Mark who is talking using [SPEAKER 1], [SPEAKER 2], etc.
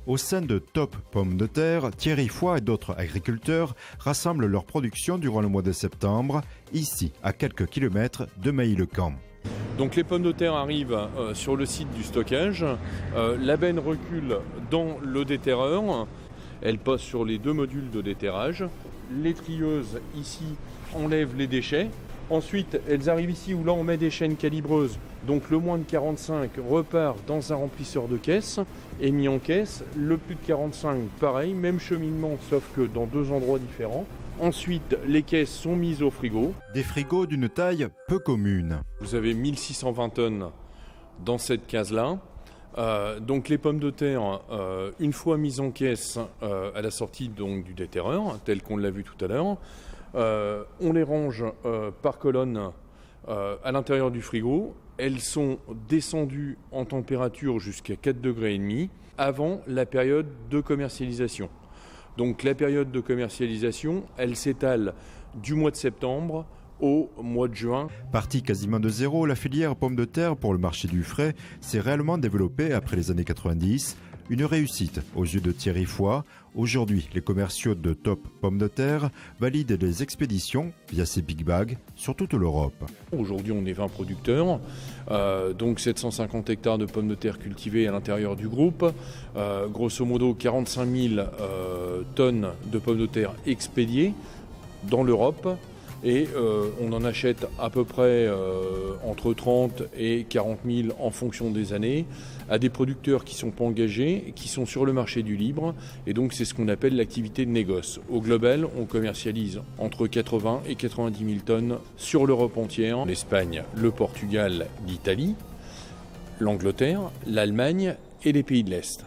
[SPEAKER 1] Au sein de Top Pommes de Terre, Thierry Foy et d'autres agriculteurs rassemblent leur production durant le mois de septembre, ici, à quelques kilomètres de Mailly-le-Camp.
[SPEAKER 2] Donc les pommes de terre arrivent sur le site du stockage, la benne recule dans le déterreur, elle passe sur les 2 modules de déterrage, les trieuses ici enlèvent les déchets, ensuite elles arrivent ici où là on met des chaînes calibreuses, donc le moins de 45 repart dans un remplisseur de caisse et mis en caisse, le plus de 45 pareil, même cheminement sauf que dans 2 endroits différents. Ensuite, les caisses sont mises au frigo.
[SPEAKER 1] Des frigos d'une taille peu commune.
[SPEAKER 2] Vous avez 1620 tonnes dans cette case-là. Donc les pommes de terre, une fois mises en caisse à la sortie donc, du déterreur, tel qu'on l'a vu tout à l'heure, on les range par colonne à l'intérieur du frigo. Elles sont descendues en température jusqu'à 4,5 degrés avant la période de commercialisation. Donc la période de commercialisation, elle s'étale du mois de septembre au mois de juin.
[SPEAKER 1] Partie quasiment de zéro, la filière pommes de terre pour le marché du frais s'est réellement développée après les années 90. Une réussite aux yeux de Thierry Foy. Aujourd'hui, les commerciaux de Top Pommes de Terre valident des expéditions via ces big bags sur toute l'Europe.
[SPEAKER 2] Aujourd'hui, on est 20 producteurs, donc 750 hectares de pommes de terre cultivées à l'intérieur du groupe. Grosso modo, 45 000 tonnes de pommes de terre expédiées dans l'Europe. Et on en achète à peu près entre 30 et 40 000 en fonction des années à des producteurs qui ne sont pas engagés, qui sont sur le marché du libre. Et donc c'est ce qu'on appelle l'activité de négoce. Au global, on commercialise entre 80 et 90 000 tonnes sur l'Europe entière. L'Espagne, le Portugal, l'Italie, l'Angleterre, l'Allemagne et les pays de l'Est.